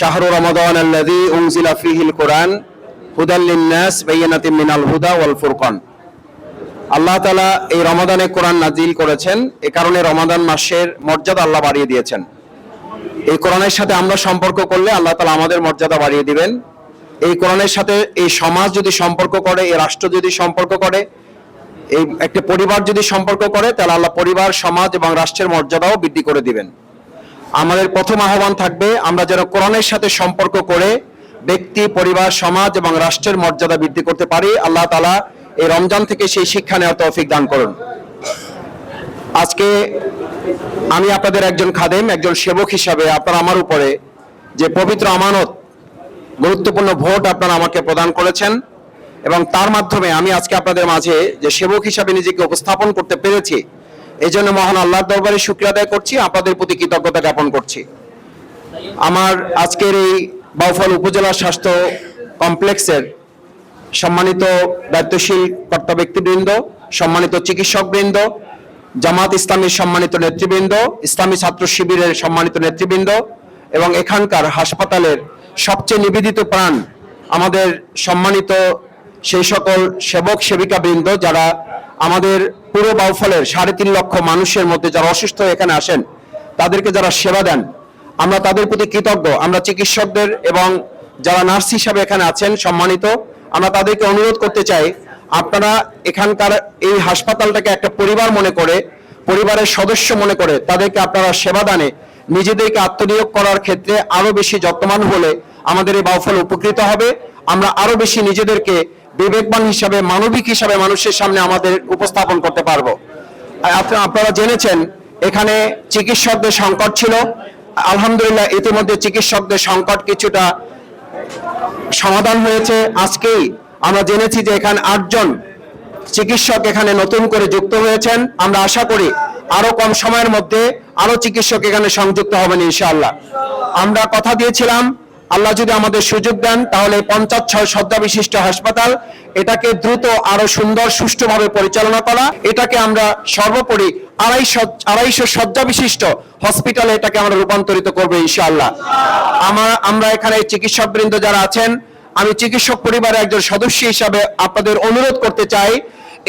শাহরু রমাদান আল্লাযী উনজিলা ফীহিল কুরআন হুদাল লিন-নাস বায়িনাতিন মিনাল হুদা ওয়াল ফুরকান। আল্লাহ তাআলা এই রমাদানে কোরআন নাজিল করেছেন, এই কারণে রমাদান মাসের মর্যাদা আল্লাহ বাড়িয়ে দিয়েছেন। এই কোরআনের সাথে আমরা সম্পর্ক করলে আল্লাহ তাআলা আমাদের মর্যাদা বাড়িয়ে দিবেন। এই কোরআনের সাথে এই সমাজ যদি সম্পর্ক করে, এই রাষ্ট্র যদি সম্পর্ক করে, এই একটা পরিবার যদি সম্পর্ক করে, তাহলে আল্লাহ পরিবার, সমাজ এবং রাষ্ট্রের মর্যাদাও বৃদ্ধি করে দিবেন। আমাদের প্রথম আহ্বান থাকবে, আমরা যেন কোরআনের সাথে সম্পর্ক করে ব্যক্তি, পরিবার, সমাজ এবং রাষ্ট্রের মর্যাদা বৃদ্ধি করতে পারি। আল্লাহ তাআলা এই রমজান থেকে সেই শিক্ষা নেওয়ার তৌফিক দান করুন। আজকে আমি আপনাদের একজন খাদেম, একজন সেবক হিসাবে আপনারা আমার উপরে যে পবিত্র আমানত, গুরুত্বপূর্ণ ভোট আপনারা আমাকে প্রদান করেছেন এবং তার মাধ্যমে আমি আজকে আপনাদের মাঝে যে সেবক হিসাবে নিজেকে উপস্থাপন করতে পেরেছি, এই জন্য মহান আল্লাহর দরবারে শুকরিয়া আদায় করছি, আপনাদের প্রতি কৃতজ্ঞতা জ্ঞাপন করছি। আমার আজকের এই বাউফল উপজেলা স্বাস্থ্য কমপ্লেক্সের সম্মানিত দায়িত্বশীল কর্তা ব্যক্তিবৃন্দ, সম্মানিত চিকিৎসকবৃন্দ, জামাত ইসলামীর সম্মানিত নেতৃবৃন্দ, ইসলামী ছাত্র শিবিরের সম্মানিত নেতৃবৃন্দ এবং এখানকার হাসপাতালের সবচেয়ে নিবেদিত প্রাণ আমাদের সম্মানিত সেই সকল সেবক সেবিকা বৃন্দ যারা আমাদের পুরো বাউফলের 3.5 লক্ষ মানুষের মধ্যে যারা অসুস্থ এখানে আসেন, তাদেরকে যারা সেবা দেন, আমরা তাদের প্রতি কৃতজ্ঞ। আমরা চিকিৎসকদের এবং যারা নার্স হিসাবে এখানে আছেন সম্মানিত, আমরা তাদেরকে অনুরোধ করতে চাই, আপনারা এখানকার এই হাসপাতালটাকে একটা পরিবার মনে করে, পরিবারের সদস্য মনে করে তাদেরকে আপনারা সেবা দানে নিজেদেরকে আত্মনিয়োগ করার ক্ষেত্রে আরো বেশি যত্নবান হলে আমাদের এই বাউফল উপকৃত হবে। আমরা আরো বেশি নিজেদেরকে বিবেকবান হিসাবে, মানবিক হিসাবে মানুষের সামনে আমাদের উপস্থাপন করতে পারবো। আপনারা জেনেছেন এখানে চিকিৎসকদের সংকট ছিল, আলহামদুলিল্লাহ ইতিমধ্যে চিকিৎসকদের সংকট কিছুটা সমাধান হয়েছে। আজকেই আমরা জেনেছি যে এখানে 8 জন চিকিৎসক এখানে নতুন করে যুক্ত হয়েছেন। আমরা আশা করি আরো কম সময়ের মধ্যে আরো চিকিৎসক এখানে সংযুক্ত হবেন ইনশাআল্লাহ। আমরা কথা দিয়েছিলাম, আল্লাহ যদি আমাদের সুযোগ দেন তাহলে 56 শয্যা বিশিষ্ট হাসপাতাল, এটাকে দ্রুত আরো সুন্দর সুষ্ঠুভাবে পরিচালনা করা, এটাকে আমরা সর্বোপরি 250 শয্যা বিশিষ্ট হসপিটালে এটাকে আমরা রূপান্তরিত করবো ইনশাআল্লাহ। আমরা এখানে চিকিৎসক বৃন্দ যারা আছেন, আমি চিকিৎসক পরিবারের একজন সদস্য হিসাবে আপনাদের অনুরোধ করতে চাই,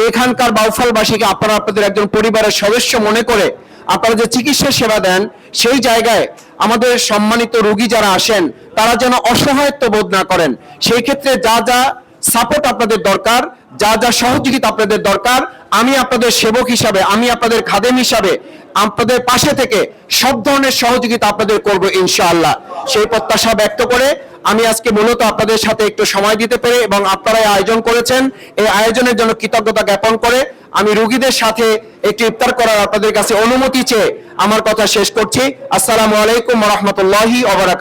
এখানকার বাউফলবাসীকে আপনারা আপনাদের একজন পরিবারের সদস্য মনে করে আপনারা যে চিকিৎসা সেবা দেন, সেই জায়গায় আমাদের সম্মানিত রোগী যারা আসেন তারা যেন অসহায়ত্ব বোধ না করেন। সেই ক্ষেত্রে যা যা সাপোর্ট আপনাদের দরকার, যা যা সহযোগিতা আপনাদের দরকার, আমি আপনাদের সেবক হিসাবে, আমি আপনাদের খাদেম হিসাবে আপনাদের পাশে থেকে সব ধরনের সহযোগিতা আপনাদের করব ইনশাআল্লাহ। সেই প্রত্যাশা ব্যক্ত করে আমি আজকে মূলত আপনাদের সাথে একটু সময় দিতে পেরে এবং আপনারা আয়োজন করেছেন, এই আয়োজনের জন্য কৃতজ্ঞতা জ্ঞাপন করে আমি রোগীদের সাথে একটু ইফতার করার আপনাদের কাছে অনুমতি চেয়ে আমার কথা শেষ করছি। আসসালামু আলাইকুম ওয়া রাহমাতুল্লাহি ওয়া বারাকাতুহু।